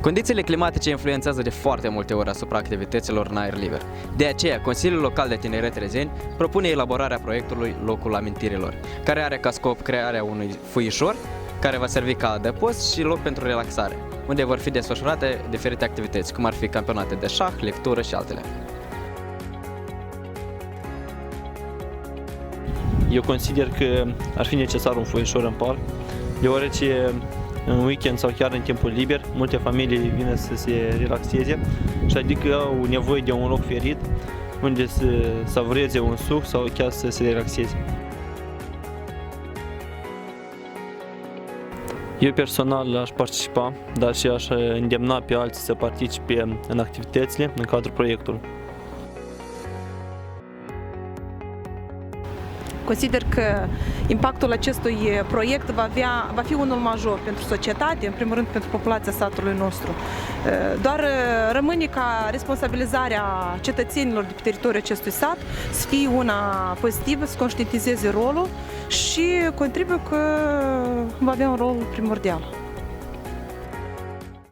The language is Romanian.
Condițiile climatice influențează de foarte multe ori asupra activităților în aer liber. De aceea, Consiliul Local de Tineret Rezeni propune elaborarea proiectului Locul Amintirilor, care are ca scop crearea unui foișor care va servi ca adăpost și loc pentru relaxare, unde vor fi desfășurate diferite activități, cum ar fi campionate de șah, lectură și altele. Eu consider că ar fi necesar un foișor în parc, deoarece în weekend sau chiar în timpul liber, multe familii vin să se relaxeze și adică au nevoie de un loc ferit unde să savureze un suc sau chiar să se relaxeze. Eu personal aș participa, dar și aș îndemna pe alții să participe în activitățile în cadrul proiectului. Consider că impactul acestui proiect va fi unul major pentru societate, în primul rând pentru populația satului nostru. Doar rămâne ca responsabilizarea cetățenilor de pe teritoriul acestui sat să fie una pozitivă, să conștientizeze rolul și contribuie că va avea un rol primordial.